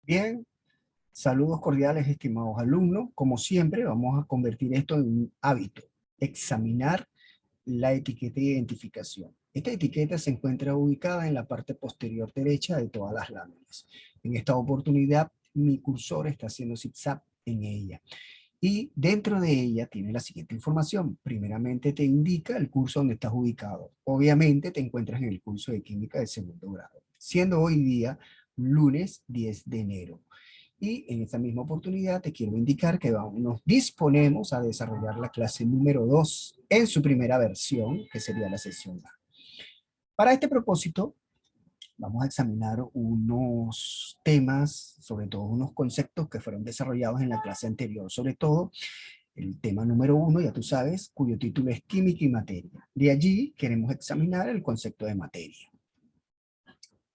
Bien, saludos cordiales, estimados alumnos. Como siempre, vamos a convertir esto en un hábito, examinar la etiqueta de identificación. Esta etiqueta se encuentra ubicada en la parte posterior derecha de todas las láminas. En esta oportunidad, mi cursor está haciendo zigzag en ella. Y dentro de ella tiene la siguiente información. Primeramente te indica el curso donde estás ubicado. Obviamente te encuentras en el curso de química de segundo grado, siendo hoy día lunes 10 de enero. Y en esta misma oportunidad te quiero indicar que nos disponemos a desarrollar la clase número 2 en su primera versión, que sería la sesión A. Para este propósito, vamos a examinar unos temas, sobre todo unos conceptos que fueron desarrollados en la clase anterior, sobre todo el tema número 1, ya tú sabes, cuyo título es Química y Materia. De allí queremos examinar el concepto de materia.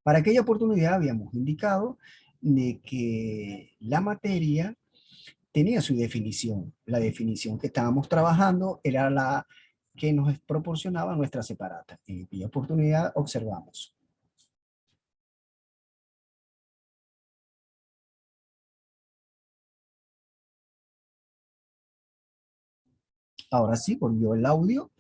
Para aquella oportunidad habíamos indicado de que la materia tenía su definición. La definición que estábamos trabajando era la que nos proporcionaba nuestra separata. En aquella oportunidad observamos. Ahora sí, volvió el audio.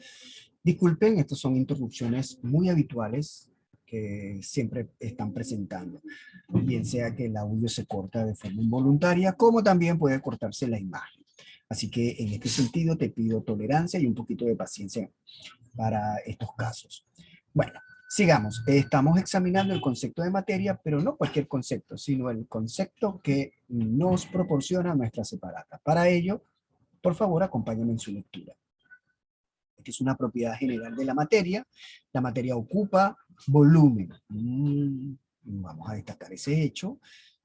Disculpen, estas son interrupciones muy habituales que siempre están presentando. Bien sea que el audio se corta de forma involuntaria, como también puede cortarse la imagen. Así que en este sentido te pido tolerancia y un poquito de paciencia para estos casos. Bueno, sigamos. Estamos examinando el concepto de materia, pero no cualquier concepto, sino el concepto que nos proporciona nuestra separata. Para ello, por favor, acompáñame en su lectura. Esta es una propiedad general de la materia. La materia ocupa volumen. Vamos a destacar ese hecho,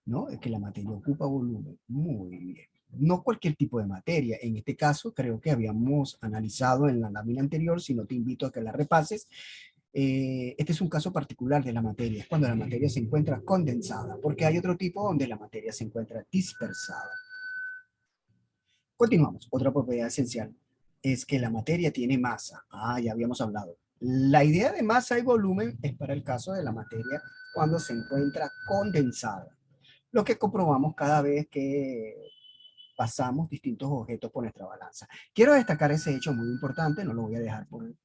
¿no? Es que la materia ocupa volumen. Muy bien. No cualquier tipo de materia. En este caso, creo que habíamos analizado en la lámina anterior, si no te invito a que la repases. Este es un caso particular de la materia, es cuando la materia se encuentra condensada, porque hay otro tipo donde la materia se encuentra dispersada. Continuamos. Otra propiedad esencial es que la materia tiene masa. Ya habíamos hablado. La idea de masa y volumen es para el caso de la materia cuando se encuentra condensada. Lo que comprobamos cada vez que pasamos distintos objetos por nuestra balanza. Quiero destacar ese hecho muy importante, no lo voy a dejar no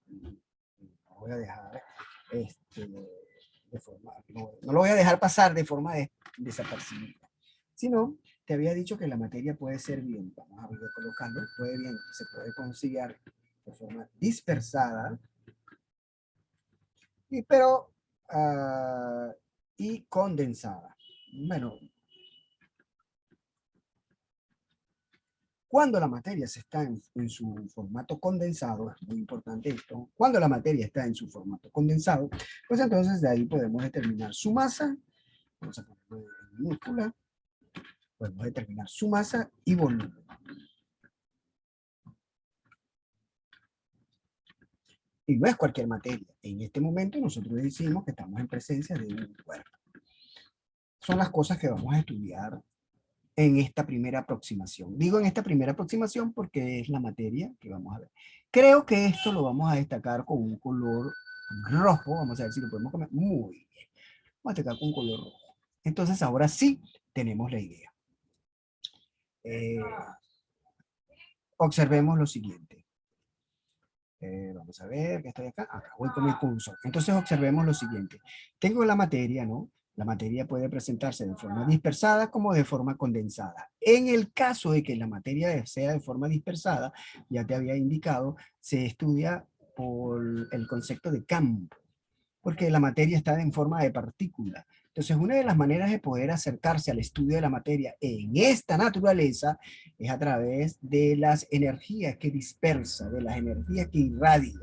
lo voy a dejar pasar de forma desapercibida. Sino, te había dicho que la materia puede ser bien, vamos a ir colocando, se puede conciliar de forma dispersada, pero y condensada. Bueno, cuando la materia se está en su formato condensado, es muy importante esto, cuando la materia está en su formato condensado, pues entonces de ahí podemos determinar su masa, vamos a ponerlo en minúscula, podemos determinar su masa y volumen. Y no es cualquier materia. En este momento nosotros decimos que estamos en presencia de un cuerpo. Son las cosas que vamos a estudiar en esta primera aproximación. Digo en esta primera aproximación porque es la materia que vamos a ver. Creo que esto lo vamos a destacar con un color rojo. Vamos a ver si lo podemos comer. Muy bien. Vamos a destacar con un color rojo. Entonces ahora sí tenemos la idea. Observemos lo siguiente. Vamos a ver, que estoy acá voy con mi cursor. Entonces observemos lo siguiente. Tengo la materia, ¿no? La materia puede presentarse de forma dispersada como de forma condensada. En el caso de que la materia sea de forma dispersada, ya te había indicado, se estudia por el concepto de campo, porque la materia está en forma de partícula. Entonces, una de las maneras de poder acercarse al estudio de la materia en esta naturaleza es a través de las energías que dispersa, de las energías que irradia.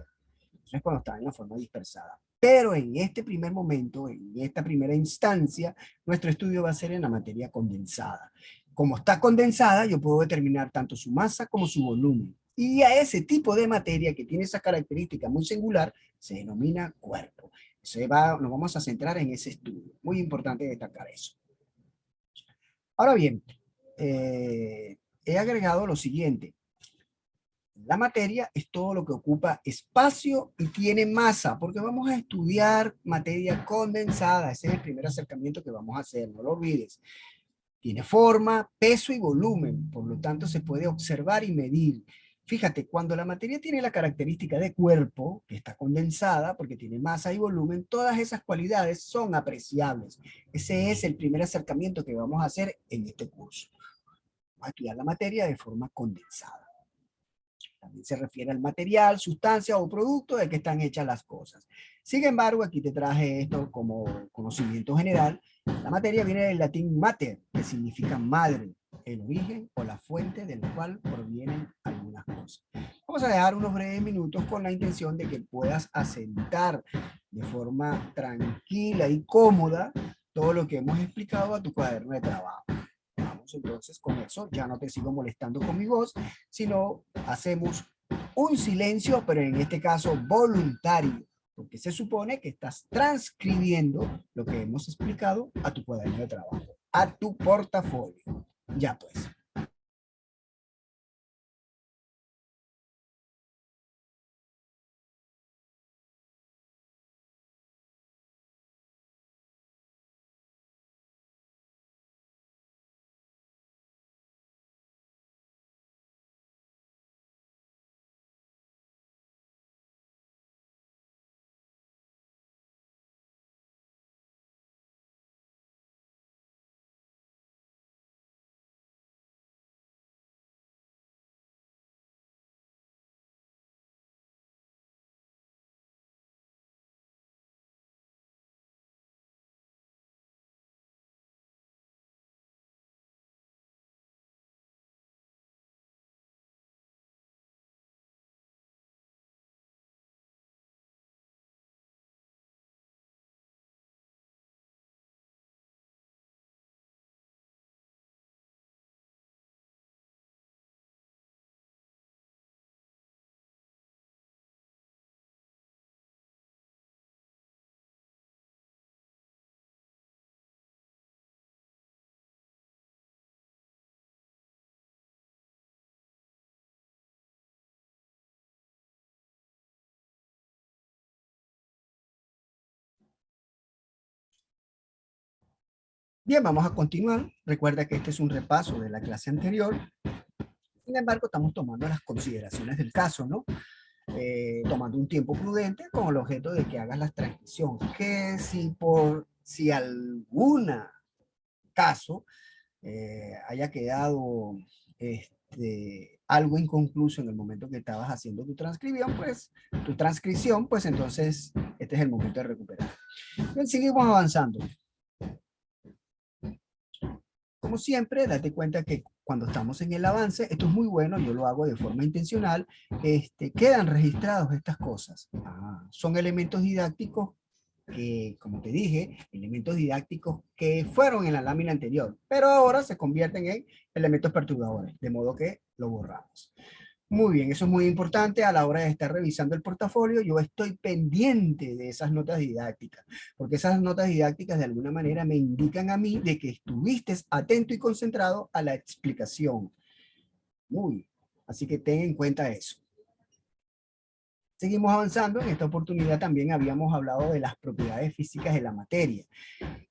Eso es cuando está en la forma dispersada. Pero en este primer momento, en esta primera instancia, nuestro estudio va a ser en la materia condensada. Como está condensada, yo puedo determinar tanto su masa como su volumen. Y a ese tipo de materia que tiene esa característica muy singular, se denomina cuerpo. Nos vamos a centrar en ese estudio. Muy importante destacar eso. Ahora bien, he agregado lo siguiente. La materia es todo lo que ocupa espacio y tiene masa, porque vamos a estudiar materia condensada. Ese es el primer acercamiento que vamos a hacer, no lo olvides. Tiene forma, peso y volumen, por lo tanto se puede observar y medir. Fíjate, cuando la materia tiene la característica de cuerpo, que está condensada porque tiene masa y volumen, todas esas cualidades son apreciables. Ese es el primer acercamiento que vamos a hacer en este curso. Vamos a estudiar la materia de forma condensada. También se refiere al material, sustancia o producto de que están hechas las cosas. Sin embargo, aquí te traje esto como conocimiento general. La materia viene del latín mater, que significa madre, el origen o la fuente del cual provienen algunas cosas. Vamos a dejar unos breves minutos con la intención de que puedas asentar de forma tranquila y cómoda todo lo que hemos explicado a tu cuaderno de trabajo. Vamos entonces con eso, ya no te sigo molestando con mi voz, sino hacemos un silencio, pero en este caso voluntario, porque se supone que estás transcribiendo lo que hemos explicado a tu cuaderno de trabajo, a tu portafolio. Ya pues. Bien, vamos a continuar. Recuerda que este es un repaso de la clase anterior. Sin embargo, estamos tomando las consideraciones del caso, ¿no? Tomando un tiempo prudente con el objeto de que hagas la transcripción. Que si alguna caso haya quedado algo inconcluso en el momento que estabas haciendo tu transcripción, pues entonces este es el momento de recuperar. Bien, seguimos avanzando. Como siempre, date cuenta que cuando estamos en el avance, esto es muy bueno, yo lo hago de forma intencional, quedan registrados estas cosas. Son elementos didácticos que, como te dije, elementos didácticos que fueron en la lámina anterior, pero ahora se convierten en elementos perturbadores, de modo que lo borramos. Muy bien, eso es muy importante a la hora de estar revisando el portafolio. Yo estoy pendiente de esas notas didácticas, porque esas notas didácticas de alguna manera me indican a mí de que estuviste atento y concentrado a la explicación. Muy bien, así que ten en cuenta eso. Seguimos avanzando. En esta oportunidad también habíamos hablado de las propiedades físicas de la materia.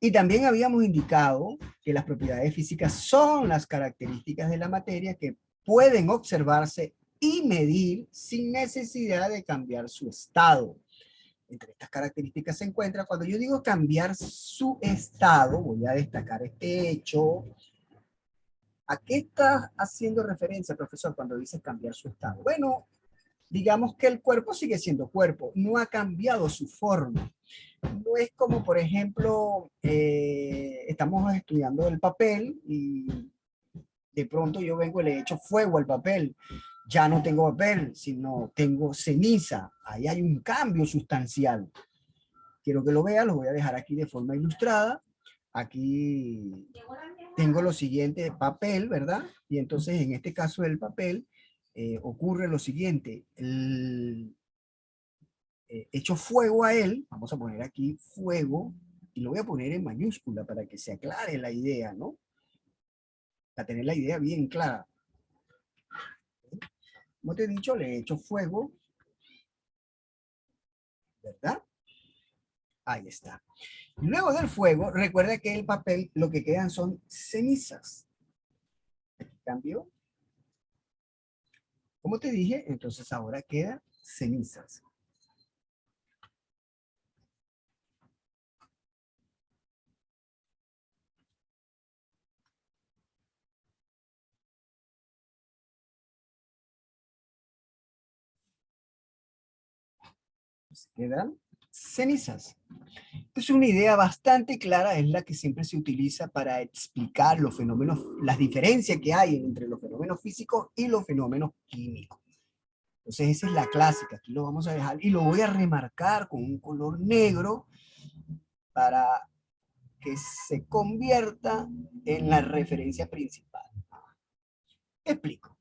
Y también habíamos indicado que las propiedades físicas son las características de la materia que pueden observarse y medir sin necesidad de cambiar su estado. Entre estas características se encuentra, cuando yo digo cambiar su estado, voy a destacar este hecho. ¿A qué está haciendo referencia, profesor, cuando dice cambiar su estado? Bueno, digamos que el cuerpo sigue siendo cuerpo, no ha cambiado su forma. No es como, por ejemplo, estamos estudiando el papel y de pronto yo vengo y le echo fuego al papel. Ya no tengo papel, sino tengo ceniza. Ahí hay un cambio sustancial. Quiero que lo vean, lo voy a dejar aquí de forma ilustrada. Aquí tengo lo siguiente, papel, ¿verdad? Y entonces en este caso del papel ocurre lo siguiente. Echo fuego a él, vamos a poner aquí fuego, y lo voy a poner en mayúscula para que se aclare la idea, ¿no? Para tener la idea bien clara. Como te he dicho, le echo fuego, ¿verdad? Ahí está. Luego del fuego, recuerda que el papel lo que quedan son cenizas. Aquí cambió. Como te dije, entonces ahora queda cenizas. Pues quedan cenizas. Entonces una idea bastante clara es la que siempre se utiliza para explicar los fenómenos, las diferencias que hay entre los fenómenos físicos y los fenómenos químicos. Entonces esa es la clásica, aquí lo vamos a dejar y lo voy a remarcar con un color negro para que se convierta en la referencia principal. Explico.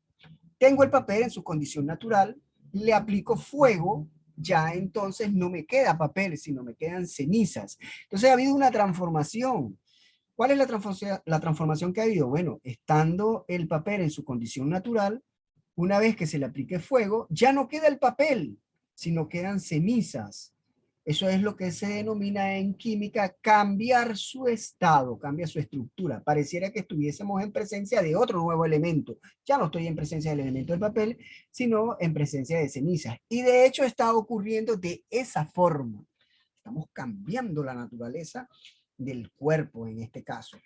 Tengo el papel en su condición natural, le aplico fuego, ya entonces no me queda papel, sino me quedan cenizas. Entonces ha habido una transformación. ¿Cuál es la transformación que ha habido? Bueno, estando el papel en su condición natural, una vez que se le aplique fuego, ya no queda el papel, sino quedan cenizas. Eso es lo que se denomina en química cambiar su estado, cambia su estructura. Pareciera que estuviésemos en presencia de otro nuevo elemento. Ya no estoy en presencia del elemento del papel, sino en presencia de cenizas. Y de hecho está ocurriendo de esa forma. Estamos cambiando la naturaleza del cuerpo en este caso.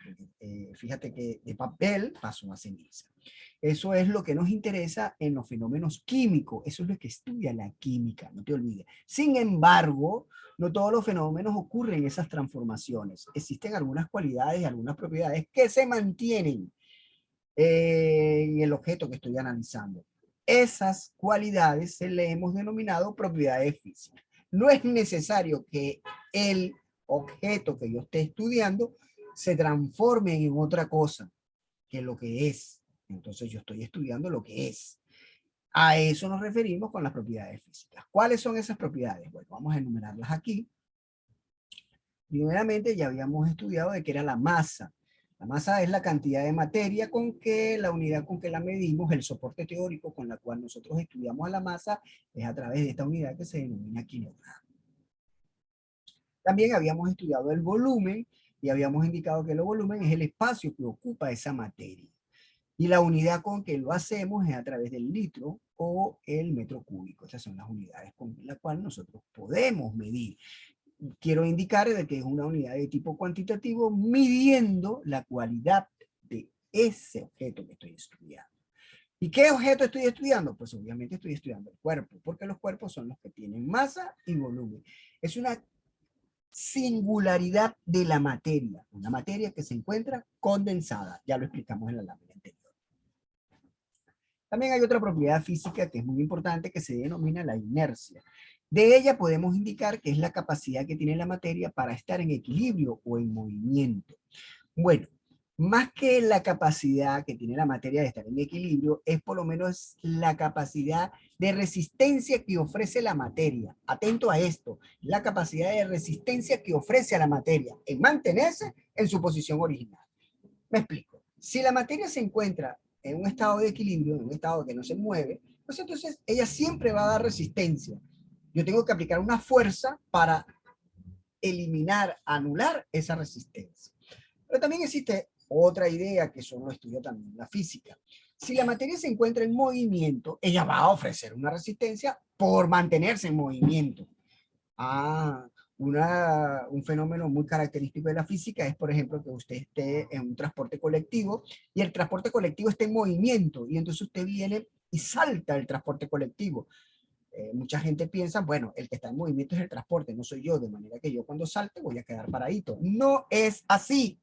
Fíjate que de papel pasó a ceniza. Eso es lo que nos interesa en los fenómenos químicos. Eso es lo que estudia la química, no te olvides. Sin embargo, no todos los fenómenos ocurren esas transformaciones. Existen algunas cualidades y algunas propiedades que se mantienen en el objeto que estoy analizando. Esas cualidades se le hemos denominado propiedades físicas. No es necesario que el objeto que yo esté estudiando se transforme en otra cosa que lo que es. Entonces yo estoy estudiando lo que es. A eso nos referimos con las propiedades físicas. ¿Cuáles son esas propiedades? Bueno, vamos a enumerarlas aquí. Primeramente ya habíamos estudiado de qué era la masa. La masa es la cantidad de materia con que la unidad con que la medimos, el soporte teórico con la cual nosotros estudiamos a la masa, es a través de esta unidad que se denomina kilogramo. También habíamos estudiado el volumen y habíamos indicado que el volumen es el espacio que ocupa esa materia. Y la unidad con que lo hacemos es a través del litro o el metro cúbico. Estas son las unidades con las cuales nosotros podemos medir. Quiero indicar de que es una unidad de tipo cuantitativo midiendo la cualidad de ese objeto que estoy estudiando. ¿Y qué objeto estoy estudiando? Pues obviamente estoy estudiando el cuerpo, porque los cuerpos son los que tienen masa y volumen. Es una singularidad de la materia, una materia que se encuentra condensada. Ya lo explicamos en la lámina anterior. También hay otra propiedad física que es muy importante que se denomina la inercia. De ella podemos indicar que es la capacidad que tiene la materia para estar en equilibrio o en movimiento. Bueno, más que la capacidad que tiene la materia de estar en equilibrio, es por lo menos la capacidad de resistencia que ofrece la materia. Atento a esto, la capacidad de resistencia que ofrece a la materia en mantenerse en su posición original. Me explico. Si la materia se encuentra en un estado de equilibrio, en un estado que no se mueve, pues entonces ella siempre va a dar resistencia. Yo tengo que aplicar una fuerza para eliminar, anular esa resistencia. Pero también existe otra idea que eso lo estudia también la física. Si la materia se encuentra en movimiento, ella va a ofrecer una resistencia por mantenerse en movimiento. Un fenómeno muy característico de la física es, por ejemplo, que usted esté en un transporte colectivo y el transporte colectivo esté en movimiento y entonces usted viene y salta el transporte colectivo. Mucha gente piensa, bueno, el que está en movimiento es el transporte, no soy yo, de manera que yo cuando salte voy a quedar paradito. No es así,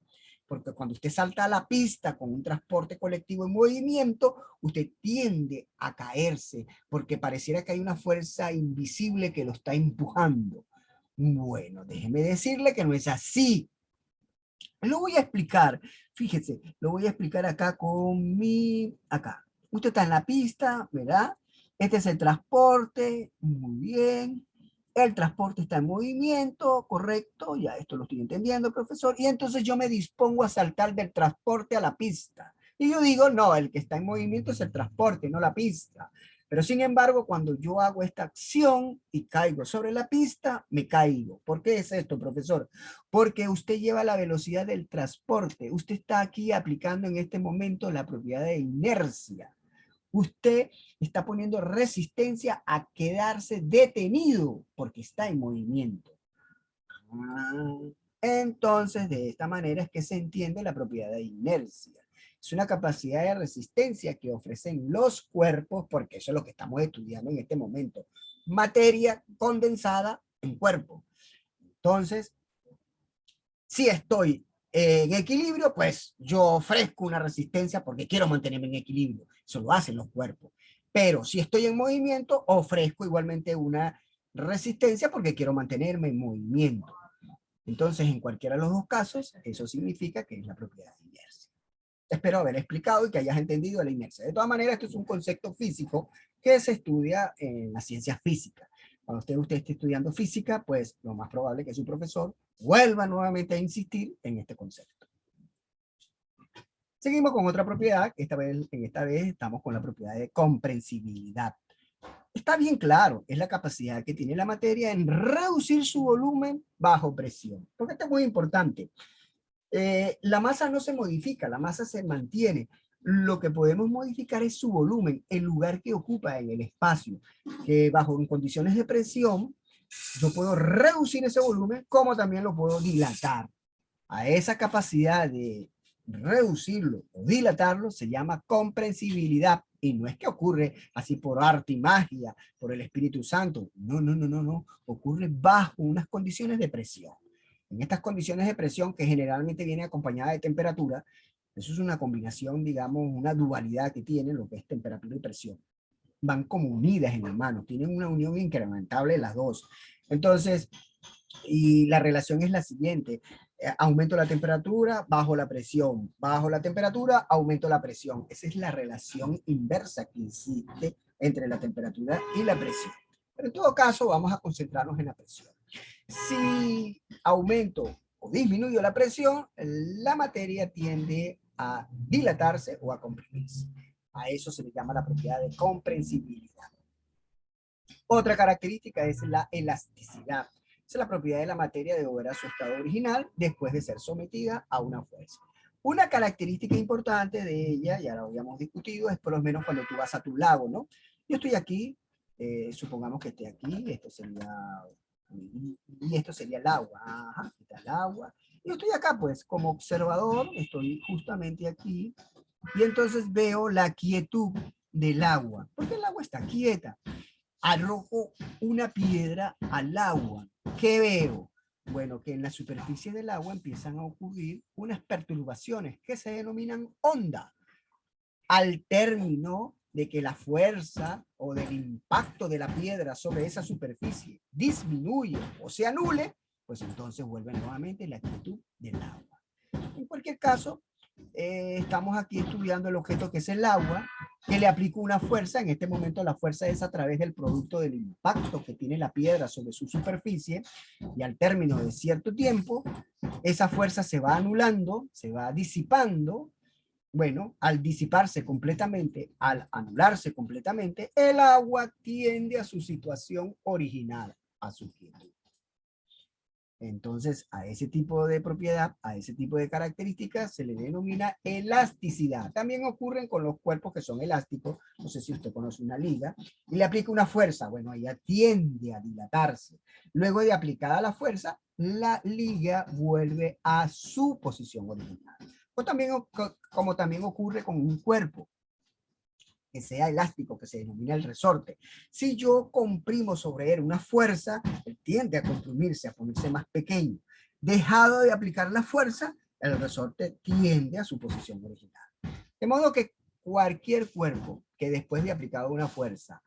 porque cuando usted salta a la pista con un transporte colectivo en movimiento, usted tiende a caerse, porque pareciera que hay una fuerza invisible que lo está empujando. Bueno, déjeme decirle que no es así. Lo voy a explicar, fíjese, lo voy a explicar acá acá. Usted está en la pista, ¿verdad? Este es el transporte, muy bien. El transporte está en movimiento, correcto, ya esto lo estoy entendiendo, profesor. Y entonces yo me dispongo a saltar del transporte a la pista. Y yo digo, no, el que está en movimiento es el transporte, no la pista. Pero sin embargo, cuando yo hago esta acción y caigo sobre la pista, me caigo. ¿Por qué es esto, profesor? Porque usted lleva la velocidad del transporte. Usted está aquí aplicando en este momento la propiedad de inercia. Usted está poniendo resistencia a quedarse detenido porque está en movimiento. Entonces, de esta manera es que se entiende la propiedad de inercia. Es una capacidad de resistencia que ofrecen los cuerpos, porque eso es lo que estamos estudiando en este momento. Materia condensada en cuerpo. Entonces, si estoy en equilibrio, pues yo ofrezco una resistencia porque quiero mantenerme en equilibrio. Eso lo hacen los cuerpos. Pero si estoy en movimiento, ofrezco igualmente una resistencia porque quiero mantenerme en movimiento. Entonces, en cualquiera de los dos casos, eso significa que es la propiedad de inercia. Espero haber explicado y que hayas entendido la inercia. De todas maneras, esto es un concepto físico que se estudia en la ciencia física. Cuando usted esté estudiando física, pues lo más probable es que su profesor vuelva nuevamente a insistir en este concepto. Seguimos con otra propiedad, esta vez estamos con la propiedad de comprensibilidad. Está bien claro, es la capacidad que tiene la materia en reducir su volumen bajo presión. Porque esto es muy importante. La masa no se modifica, la masa se mantiene. Lo que podemos modificar es su volumen, el lugar que ocupa en el espacio, que bajo condiciones de presión, yo puedo reducir ese volumen, como también lo puedo dilatar. A esa capacidad de reducirlo o dilatarlo se llama comprensibilidad. Y no es que ocurre así por arte y magia, por el Espíritu Santo. No, no, no, no, no. Ocurre bajo unas condiciones de presión. En estas condiciones de presión, que generalmente viene acompañada de temperatura, eso es una combinación, digamos, una dualidad que tiene lo que es temperatura y presión. Van como unidas en la mano, tienen una unión incrementable las dos. Entonces, y la relación es la siguiente: aumento la temperatura, bajo la presión, bajo la temperatura, aumento la presión. Esa es la relación inversa que existe entre la temperatura y la presión. Pero en todo caso, vamos a concentrarnos en la presión. Si aumento o disminuyo la presión, la materia tiende a dilatarse o a comprimirse. A eso se le llama la propiedad de comprensibilidad. Otra característica es la elasticidad. Es la propiedad de la materia de volver a su estado original después de ser sometida a una fuerza. Una característica importante de ella, ya lo habíamos discutido, es por lo menos cuando tú vas a tu lago, ¿no? Yo estoy aquí, supongamos que esté aquí, esto sería, y esto sería el agua. Ajá, aquí está el agua. Yo estoy acá, pues, como observador, estoy justamente aquí, y entonces veo la quietud del agua, porque el agua está quieta. Arrojo una piedra al agua. ¿Qué veo? Bueno, que en la superficie del agua empiezan a ocurrir unas perturbaciones que se denominan onda. Al término de que la fuerza o del impacto de la piedra sobre esa superficie disminuye o se anule, pues entonces vuelve nuevamente la actitud del agua. En cualquier caso, estamos aquí estudiando el objeto que es el agua, que le aplico una fuerza. En este momento la fuerza es a través del producto del impacto que tiene la piedra sobre su superficie, y al término de cierto tiempo, esa fuerza se va anulando, se va disipando. Bueno, al disiparse completamente, al anularse completamente, el agua tiende a su situación original, a su quietud. Entonces, a ese tipo de propiedad, a ese tipo de características se le denomina elasticidad. También ocurren con los cuerpos que son elásticos. No sé si usted conoce una liga y le aplica una fuerza. Bueno, ella tiende a dilatarse. Luego de aplicada la fuerza, la liga vuelve a su posición original. Como también ocurre con un cuerpo que sea elástico, que se denomina el resorte. Si yo comprimo sobre él una fuerza, él tiende a comprimirse, a ponerse más pequeño. Dejado de aplicar la fuerza, el resorte tiende a su posición original. De modo que cualquier cuerpo que después de aplicado una fuerza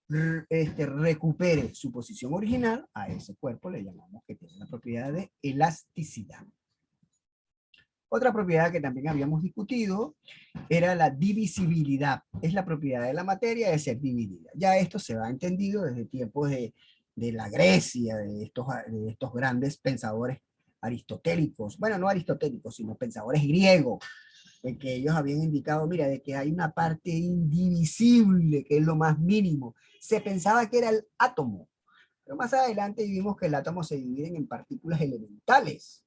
recupere su posición original, a ese cuerpo le llamamos que tiene la propiedad de elasticidad. Otra propiedad que también habíamos discutido era la divisibilidad. Es la propiedad de la materia de ser dividida. Ya esto se ha entendido desde tiempos de la Grecia, de estos grandes pensadores aristotélicos. Bueno, no aristotélicos, sino pensadores griegos. de que ellos habían indicado, mira, de que hay una parte indivisible, que es lo más mínimo. Se pensaba que era el átomo, pero más adelante vimos que el átomo se divide en partículas elementales.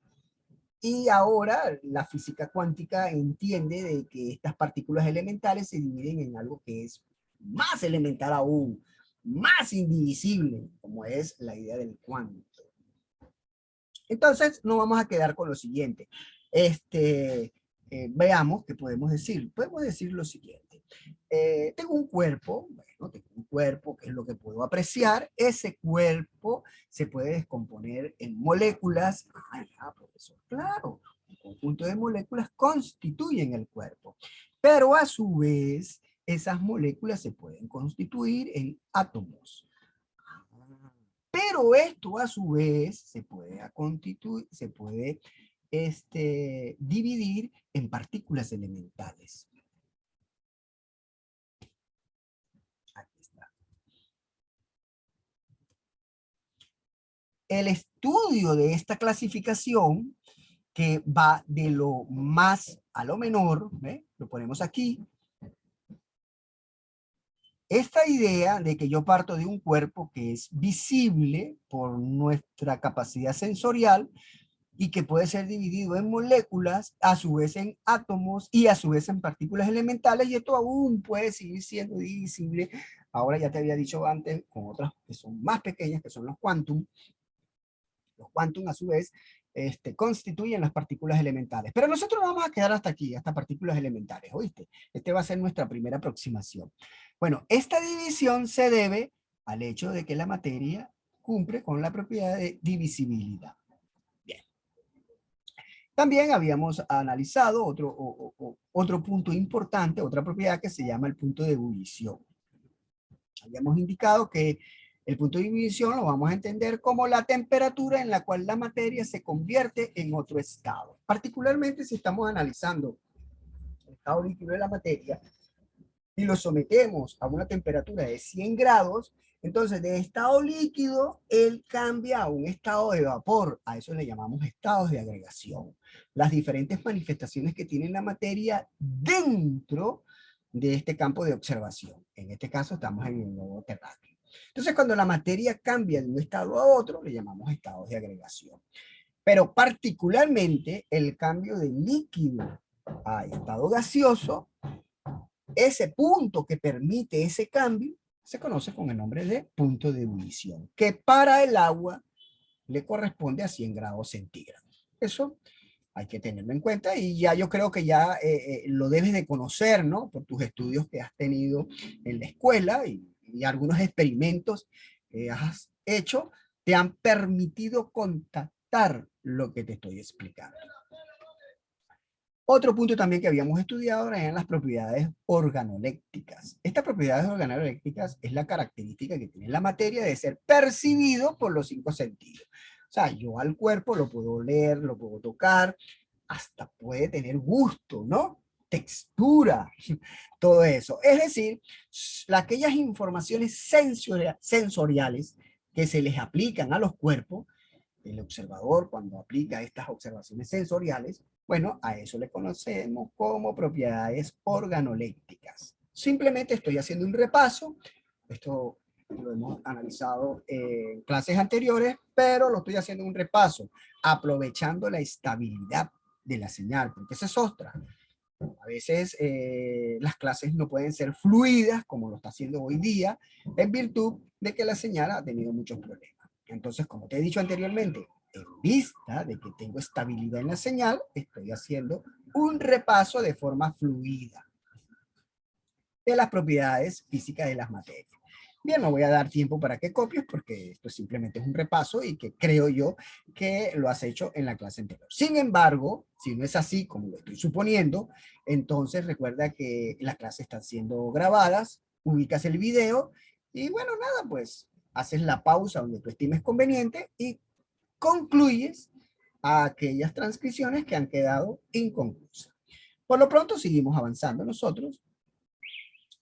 Y ahora la física cuántica entiende de que estas partículas elementales se dividen en algo que es más elemental aún, más indivisible, como es la idea del cuánto. Entonces, nos vamos a quedar con lo siguiente. Veamos qué podemos decir. Podemos decir lo siguiente. Tengo un cuerpo, bueno, tengo un cuerpo, que es lo que puedo apreciar. Ese cuerpo se puede descomponer en moléculas. Ah, ya, profesor, claro. Un conjunto de moléculas constituyen el cuerpo. Pero a su vez, esas moléculas se pueden constituir en átomos. Pero esto a su vez se puede constituir, se puede dividir en partículas elementales. Aquí está. El estudio de esta clasificación, que va de lo más a lo menor, ¿ve? Lo ponemos aquí. Esta idea de que yo parto de un cuerpo que es visible por nuestra capacidad sensorial, y que puede ser dividido en moléculas, a su vez en átomos y a su vez en partículas elementales, y esto aún puede seguir siendo divisible. Ahora ya te había dicho antes, con otras que son más pequeñas, que son los quantum. Los quantum a su vez constituyen las partículas elementales. Pero nosotros vamos a quedar hasta aquí, hasta partículas elementales, ¿oíste? Este va a ser nuestra primera aproximación. Bueno, esta división se debe al hecho de que la materia cumple con la propiedad de divisibilidad. También habíamos analizado otro punto importante, otra propiedad que se llama el punto de ebullición. Habíamos indicado que el punto de ebullición lo vamos a entender como la temperatura en la cual la materia se convierte en otro estado. Particularmente si estamos analizando el estado líquido de la materia y lo sometemos a una temperatura de 100 grados, entonces de estado líquido, él cambia a un estado de vapor. A eso le llamamos estados de agregación. Las diferentes manifestaciones que tiene la materia dentro de este campo de observación. En este caso estamos en el globo terráqueo. Entonces cuando la materia cambia de un estado a otro, le llamamos estados de agregación. Pero particularmente el cambio de líquido a estado gaseoso, ese punto que permite ese cambio, se conoce con el nombre de punto de ebullición, que para el agua le corresponde a 100 grados centígrados. Eso hay que tenerlo en cuenta y ya yo creo que ya lo debes de conocer, ¿no? Por tus estudios que has tenido en la escuela y algunos experimentos que has hecho te han permitido contactar lo que te estoy explicando. Otro punto también que habíamos estudiado eran las propiedades organolécticas. Estas propiedades organolécticas es la característica que tiene la materia de ser percibido por los 5 sentidos. O sea, yo al cuerpo lo puedo oler, lo puedo tocar, hasta puede tener gusto, ¿no? Textura, todo eso. Es decir, aquellas informaciones sensoriales que se les aplican a los cuerpos, el observador cuando aplica estas observaciones sensoriales, bueno, a eso le conocemos como propiedades organolécticas. Simplemente estoy haciendo un repaso. Esto lo hemos analizado en clases anteriores, pero lo estoy haciendo un repaso, aprovechando la estabilidad de la señal, porque esa es otra. A veces las clases no pueden ser fluidas como lo está haciendo hoy día, en virtud de que la señal ha tenido muchos problemas. Entonces, como te he dicho anteriormente, en vista de que tengo estabilidad en la señal, estoy haciendo un repaso de forma fluida de las propiedades físicas de las materias. Bien, no voy a dar tiempo para que copies porque esto simplemente es un repaso y que creo yo que lo has hecho en la clase anterior. Sin embargo, si no es así como lo estoy suponiendo, entonces recuerda que las clases están siendo grabadas, ubicas el video y bueno, nada, pues haces la pausa donde tú estimes conveniente y concluyes a aquellas transcripciones que han quedado inconclusas. Por lo pronto seguimos avanzando nosotros.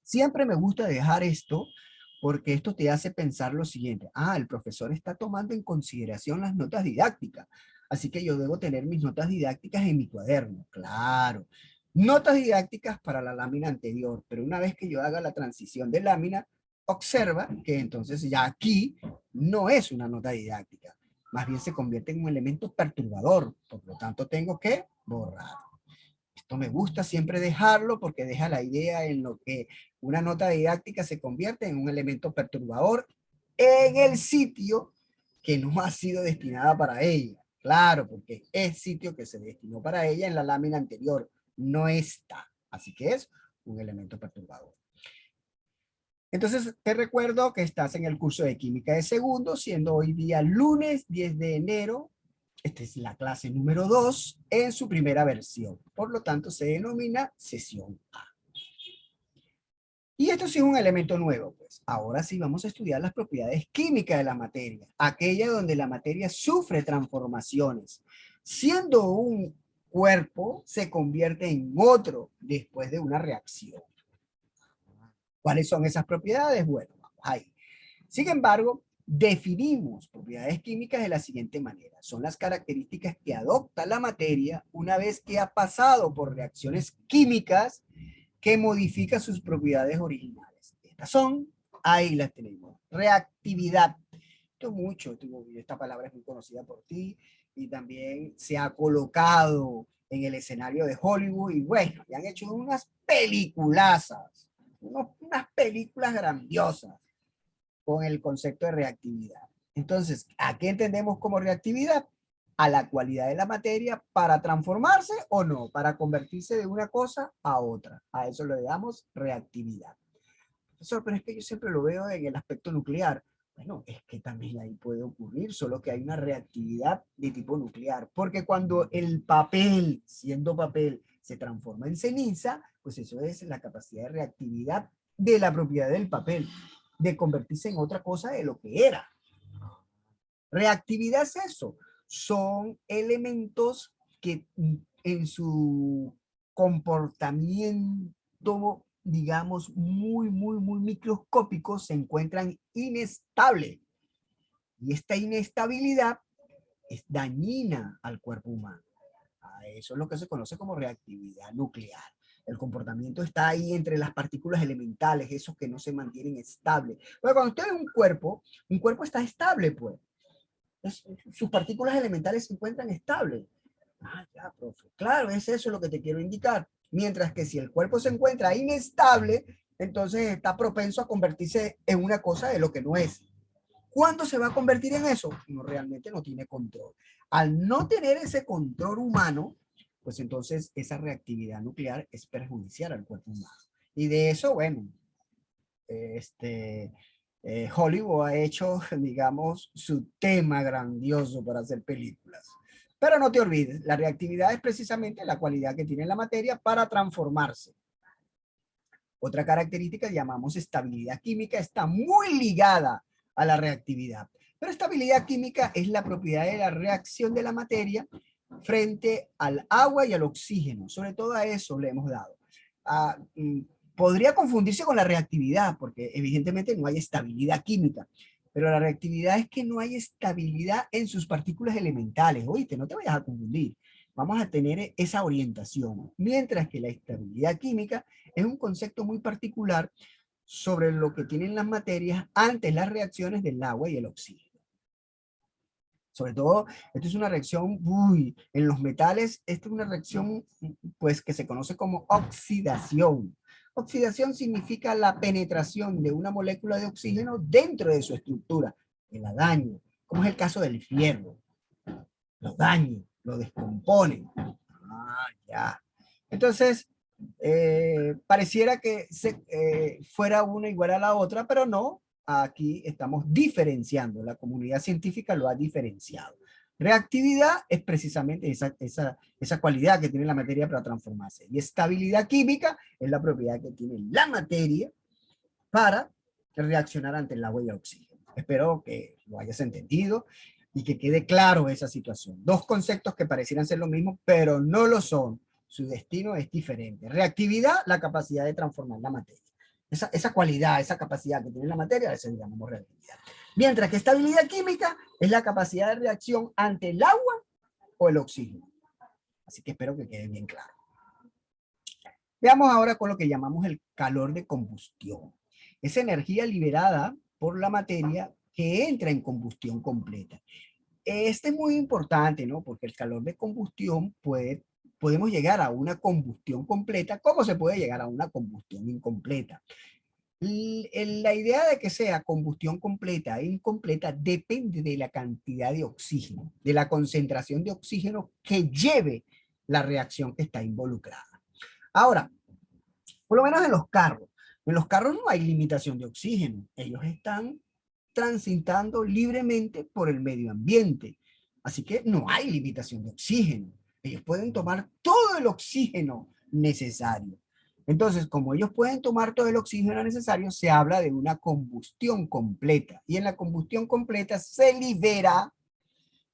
Siempre me gusta dejar esto porque esto te hace pensar lo siguiente. Ah, el profesor está tomando en consideración las notas didácticas. Así que yo debo tener mis notas didácticas en mi cuaderno. Claro, Notas didácticas para la lámina anterior, pero una vez que yo haga la transición de lámina, observa que entonces ya aquí no es una nota didáctica, más bien se convierte en un elemento perturbador, por lo tanto tengo que borrar. Esto me gusta siempre dejarlo porque deja la idea en lo que una nota didáctica se convierte en un elemento perturbador en el sitio que no ha sido destinada para ella. Claro, porque es sitio que se destinó para ella en la lámina anterior, no está. Así que es un elemento perturbador. Entonces, te recuerdo que estás en el curso de Química de Segundo, siendo hoy día lunes 10 de enero. Esta es la clase número 2 en su primera versión. Por lo tanto, se denomina sesión A. Y esto sí es un elemento nuevo, pues. Ahora sí vamos a estudiar las propiedades químicas de la materia, aquella donde la materia sufre transformaciones. Siendo un cuerpo, se convierte en otro después de una reacción. ¿Cuáles son esas propiedades? Bueno, vamos ahí. Sin embargo, definimos propiedades químicas de la siguiente manera. Son las características que adopta la materia una vez que ha pasado por reacciones químicas que modifican sus propiedades originales. Estas son, ahí las tenemos. Reactividad. Esta palabra es muy conocida por ti y también se ha colocado en el escenario de Hollywood y bueno, ya han hecho unas peliculazas, unas películas grandiosas con el concepto de reactividad. Entonces, ¿a qué entendemos como reactividad? A la cualidad de la materia para transformarse o no, para convertirse de una cosa a otra. A eso le damos reactividad. Profesor, pero es que yo siempre lo veo en el aspecto nuclear. Bueno, es que también ahí puede ocurrir, solo que hay una reactividad de tipo nuclear, porque cuando el papel, siendo papel, se transforma en ceniza, pues eso es la capacidad de reactividad de la propiedad del papel, de convertirse en otra cosa de lo que era. Reactividad es eso, son elementos que en su comportamiento, digamos, muy microscópicos se encuentran inestables. Y esta inestabilidad es dañina al cuerpo humano. Eso es lo que se conoce como reactividad nuclear. El comportamiento está ahí entre las partículas elementales, esos que no se mantienen estables. Pero cuando usted ve un cuerpo está estable, pues. Sus partículas elementales se encuentran estables. Ah, ya, profe. Claro, es eso lo que te quiero indicar. Mientras que si el cuerpo se encuentra inestable, entonces está propenso a convertirse en una cosa de lo que no es. ¿Cuándo se va a convertir en eso? No, realmente no tiene control. Al no tener ese control humano, pues entonces esa reactividad nuclear es perjudicial al cuerpo humano. Y de eso, bueno, Hollywood ha hecho, digamos, su tema grandioso para hacer películas. Pero no te olvides, la reactividad es precisamente la cualidad que tiene la materia para transformarse. Otra característica que llamamos estabilidad química está muy ligada a la reactividad. Pero estabilidad química es la propiedad de la reacción de la materia frente al agua y al oxígeno. Sobre todo a eso le hemos dado. Podría confundirse con la reactividad, porque evidentemente no hay estabilidad química, pero la reactividad es que no hay estabilidad en sus partículas elementales. Oíste, no te vayas a confundir. Vamos a tener esa orientación, mientras que la estabilidad química es un concepto muy particular sobre lo que tienen las materias ante las reacciones del agua y el oxígeno. Sobre todo, esto es una reacción, en los metales, esto es una reacción pues que se conoce como oxidación. Oxidación significa la penetración de una molécula de oxígeno dentro de su estructura, que la daña, como es el caso del fierro. Lo daña, lo descompone. Ya. Entonces, pareciera que fuera una igual a la otra, pero no. Aquí estamos diferenciando, la comunidad científica lo ha diferenciado. Reactividad es precisamente esa cualidad que tiene la materia para transformarse. Y estabilidad química es la propiedad que tiene la materia para reaccionar ante el agua y el oxígeno. Espero que lo hayas entendido y que quede claro esa situación. Dos conceptos que parecieran ser lo mismo, pero no lo son. Su destino es diferente. Reactividad, la capacidad de transformar la materia. Esa cualidad, esa capacidad que tiene la materia, eso le llamamos reactividad. Mientras que estabilidad química es la capacidad de reacción ante el agua o el oxígeno. Así que espero que quede bien claro. Veamos ahora con lo que llamamos el calor de combustión. Es energía liberada por la materia que entra en combustión completa. Este es muy importante, ¿no? Porque el calor de combustión podemos llegar a una combustión completa. ¿Cómo se puede llegar a una combustión incompleta? La idea de que sea combustión completa e incompleta depende de la cantidad de oxígeno, de la concentración de oxígeno que lleve la reacción que está involucrada. Ahora, por lo menos en los carros no hay limitación de oxígeno. Ellos están transitando libremente por el medio ambiente. Así que no hay limitación de oxígeno. Ellos pueden tomar todo el oxígeno necesario. Entonces, como ellos pueden tomar todo el oxígeno necesario, se habla de una combustión completa. Y en la combustión completa se libera,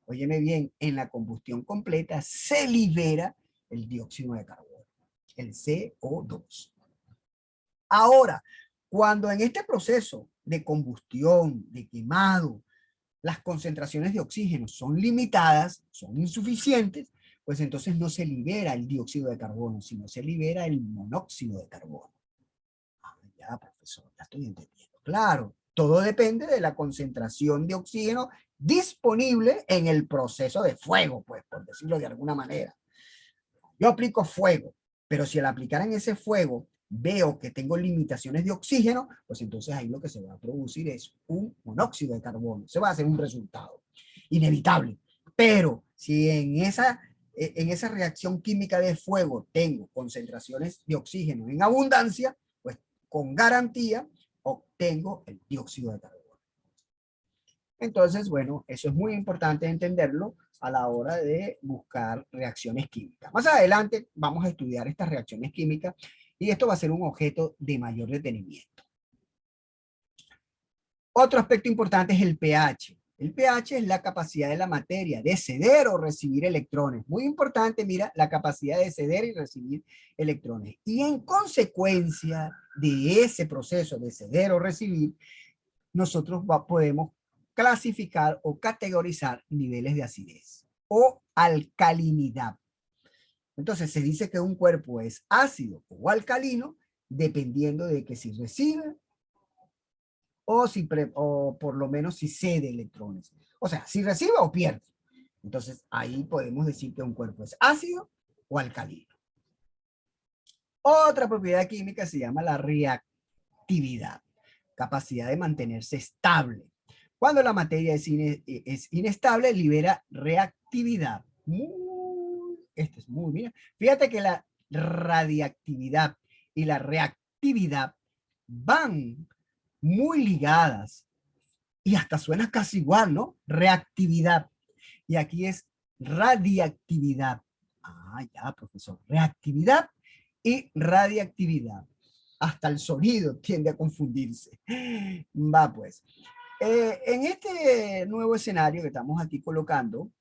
óyeme bien, en la combustión completa se libera el dióxido de carbono, el CO2. Ahora, cuando en este proceso de combustión, de quemado, las concentraciones de oxígeno son limitadas, son insuficientes, pues entonces no se libera el dióxido de carbono, sino se libera el monóxido de carbono. Ah, ya, profesor, ya estoy entendiendo. Claro, todo depende de la concentración de oxígeno disponible en el proceso de fuego, pues, por decirlo de alguna manera. Yo aplico fuego, pero si al aplicar en ese fuego veo que tengo limitaciones de oxígeno, pues entonces ahí lo que se va a producir es un monóxido de carbono. Se va a hacer un resultado inevitable. Pero si en esa reacción química de fuego tengo concentraciones de oxígeno en abundancia, pues con garantía obtengo el dióxido de carbono. Entonces, bueno, eso es muy importante entenderlo a la hora de buscar reacciones químicas. Más adelante vamos a estudiar estas reacciones químicas y esto va a ser un objeto de mayor detenimiento. Otro aspecto importante es el pH. El pH es la capacidad de la materia de ceder o recibir electrones. Muy importante, mira, la capacidad de ceder y recibir electrones. Y en consecuencia de ese proceso de ceder o recibir, nosotros podemos clasificar o categorizar niveles de acidez o alcalinidad. Entonces se dice que un cuerpo es ácido o alcalino dependiendo de que si recibe o por lo menos si cede electrones. O sea, si recibe o pierde. Entonces ahí podemos decir que un cuerpo es ácido o alcalino. Otra propiedad química se llama la reactividad, capacidad de mantenerse estable. Cuando la materia es inestable, libera reactividad. Esto es muy bien. Fíjate que la radiactividad y la reactividad van muy ligadas y hasta suena casi igual, ¿no? Reactividad. Y aquí es radiactividad. Ah, ya, profesor. Reactividad y radiactividad. Hasta el sonido tiende a confundirse. Va pues. En este nuevo escenario que estamos aquí colocando,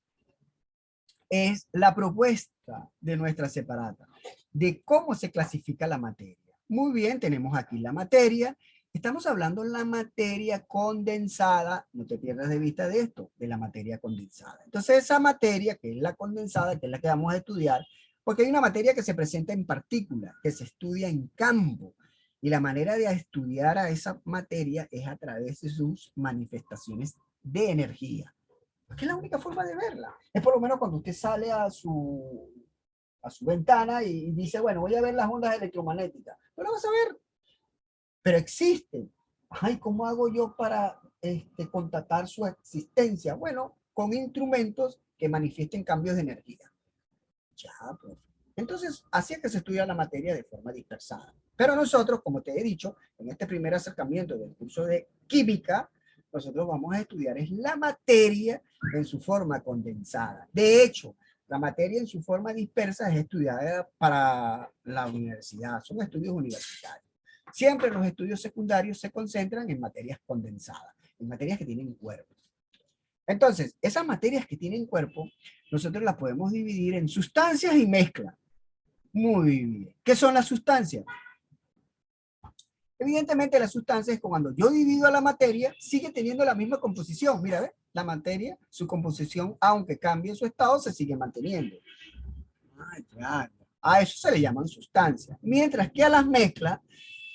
es la propuesta de nuestra separata, de cómo se clasifica la materia. Muy bien, tenemos aquí la materia. Estamos hablando de la materia condensada, no te pierdas de vista de esto, de la materia condensada. Entonces esa materia, que es la condensada, que es la que vamos a estudiar, porque hay una materia que se presenta en partículas, que se estudia en campo, y la manera de estudiar a esa materia es a través de sus manifestaciones de energía. Porque es la única forma de verla. Es por lo menos cuando usted sale a su ventana y dice, bueno, voy a ver las ondas electromagnéticas. No lo vas a ver, pero existen. Ay, ¿cómo hago yo para constatar su existencia? Bueno, con instrumentos que manifiesten cambios de energía. Ya, pues. Entonces, así es que se estudia la materia de forma dispersada. Pero nosotros, como te he dicho, en este primer acercamiento del curso de química, nosotros vamos a estudiar es la materia en su forma condensada. De hecho, la materia en su forma dispersa es estudiada para la universidad, son estudios universitarios. Siempre los estudios secundarios se concentran en materias condensadas, en materias que tienen cuerpo. Entonces, esas materias que tienen cuerpo, nosotros las podemos dividir en sustancias y mezclas. Muy bien. ¿Qué son las sustancias? Evidentemente las sustancias, cuando yo divido a la materia, sigue teniendo la misma composición. Mira, ¿ves? La materia, su composición, aunque cambie su estado, se sigue manteniendo. Ay, claro. A eso se le llaman sustancias. Mientras que a las mezclas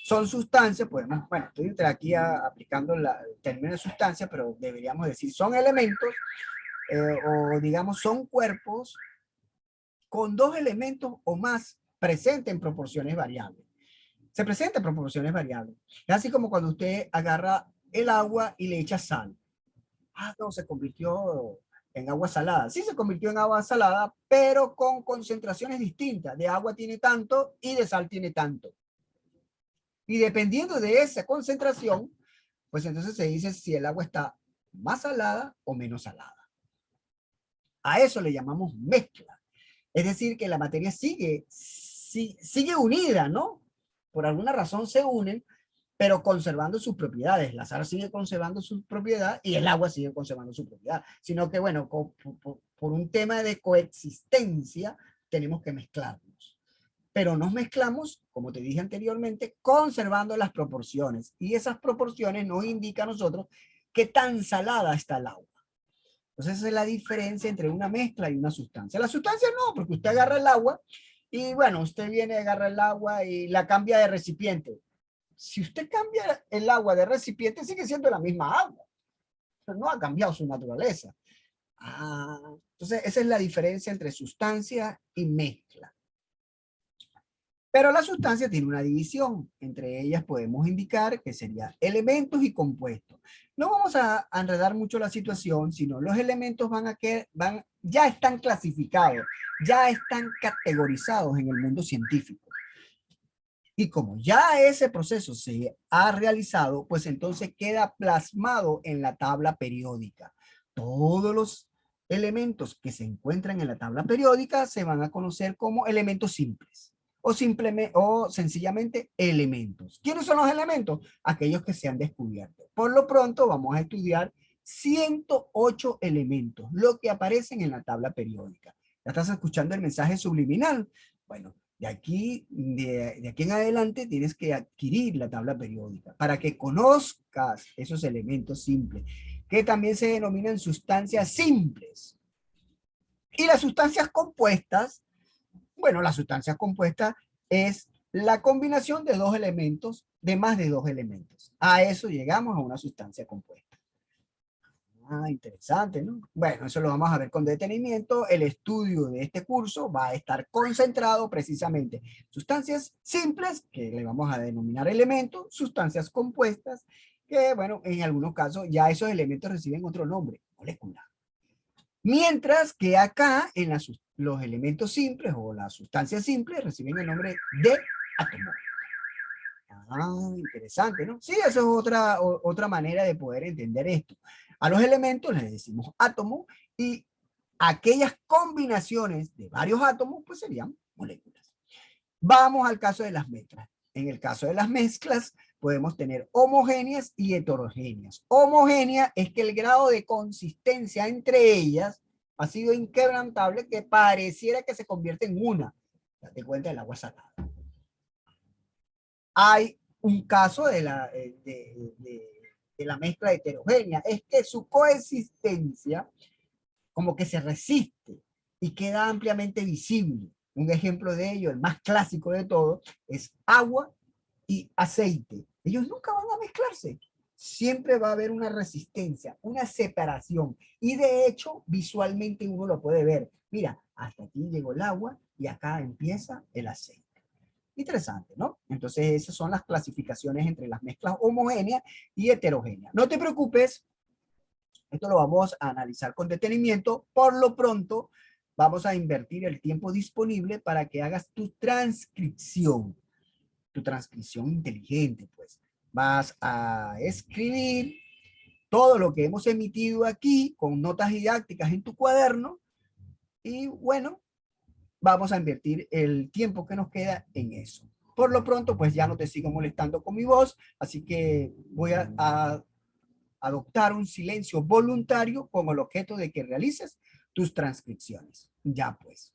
son sustancias, podemos, bueno, estoy aquí aplicando el término de sustancia, pero deberíamos decir son elementos o digamos son cuerpos con dos elementos o más presentes en proporciones variables. Se presenta en proporciones variables. Es así como cuando usted agarra el agua y le echa sal. Ah, no, se convirtió en agua salada. Sí, se convirtió en agua salada, pero con concentraciones distintas. De agua tiene tanto y de sal tiene tanto. Y dependiendo de esa concentración, pues entonces se dice si el agua está más salada o menos salada. A eso le llamamos mezcla. Es decir, que la materia sigue unida, ¿no? Por alguna razón se unen, pero conservando sus propiedades. La sal sigue conservando su propiedad y el agua sigue conservando su propiedad. Sino que, bueno, por un tema de coexistencia, tenemos que mezclarnos. Pero nos mezclamos, como te dije anteriormente, conservando las proporciones. Y esas proporciones nos indican a nosotros qué tan salada está el agua. Entonces esa es la diferencia entre una mezcla y una sustancia. La sustancia no, porque usted agarra el agua y bueno, usted viene, agarra el agua y la cambia de recipiente. Si usted cambia el agua de recipiente, sigue siendo la misma agua. No ha cambiado su naturaleza. Entonces esa es la diferencia entre sustancia y mezcla. Pero la sustancia tiene una división. Entre ellas podemos indicar que sería elementos y compuestos. No vamos a enredar mucho la situación, sino los elementos ya están clasificados, ya están categorizados en el mundo científico. Y como ya ese proceso se ha realizado, pues entonces queda plasmado en la tabla periódica. Todos los elementos que se encuentran en la tabla periódica se van a conocer como elementos simples o sencillamente elementos. ¿Quiénes son los elementos? Aquellos que se han descubierto. Por lo pronto vamos a estudiar 108 elementos, lo que aparecen en la tabla periódica. ¿Ya estás escuchando el mensaje subliminal? Bueno, de aquí en adelante tienes que adquirir la tabla periódica para que conozcas esos elementos simples, que también se denominan sustancias simples. Y las sustancias compuestas, bueno, las sustancias compuestas es la combinación de dos elementos, de más de dos elementos. A eso llegamos a una sustancia compuesta. Interesante, ¿no? Bueno, eso lo vamos a ver con detenimiento. El estudio de este curso va a estar concentrado precisamente en sustancias simples, que le vamos a denominar elementos, sustancias compuestas, que bueno, en algunos casos ya esos elementos reciben otro nombre, molécula. Mientras que acá en los elementos simples o las sustancias simples reciben el nombre de átomo. Interesante, ¿no? Sí, eso es otra manera de poder entender esto. A los elementos les decimos átomo y aquellas combinaciones de varios átomos pues serían moléculas. Vamos al caso de las mezclas. En el caso de las mezclas podemos tener homogéneas y heterogéneas. Homogénea es que el grado de consistencia entre ellas ha sido inquebrantable, que pareciera que se convierte en una. Date cuenta del agua salada. Hay un caso de la mezcla heterogénea, es que su coexistencia como que se resiste y queda ampliamente visible. Un ejemplo de ello, el más clásico de todo, es agua y aceite. Ellos nunca van a mezclarse. Siempre va a haber una resistencia, una separación. Y de hecho, visualmente uno lo puede ver. Mira, hasta aquí llegó el agua y acá empieza el aceite. Interesante, ¿no? Entonces esas son las clasificaciones entre las mezclas homogéneas y heterogéneas. No te preocupes, esto lo vamos a analizar con detenimiento. Por lo pronto, vamos a invertir el tiempo disponible para que hagas tu transcripción inteligente, pues. Vas a escribir todo lo que hemos emitido aquí con notas didácticas en tu cuaderno y bueno, vamos a invertir el tiempo que nos queda en eso. Por lo pronto, pues ya no te sigo molestando con mi voz, así que voy a adoptar un silencio voluntario con el objeto de que realices tus transcripciones. Ya pues.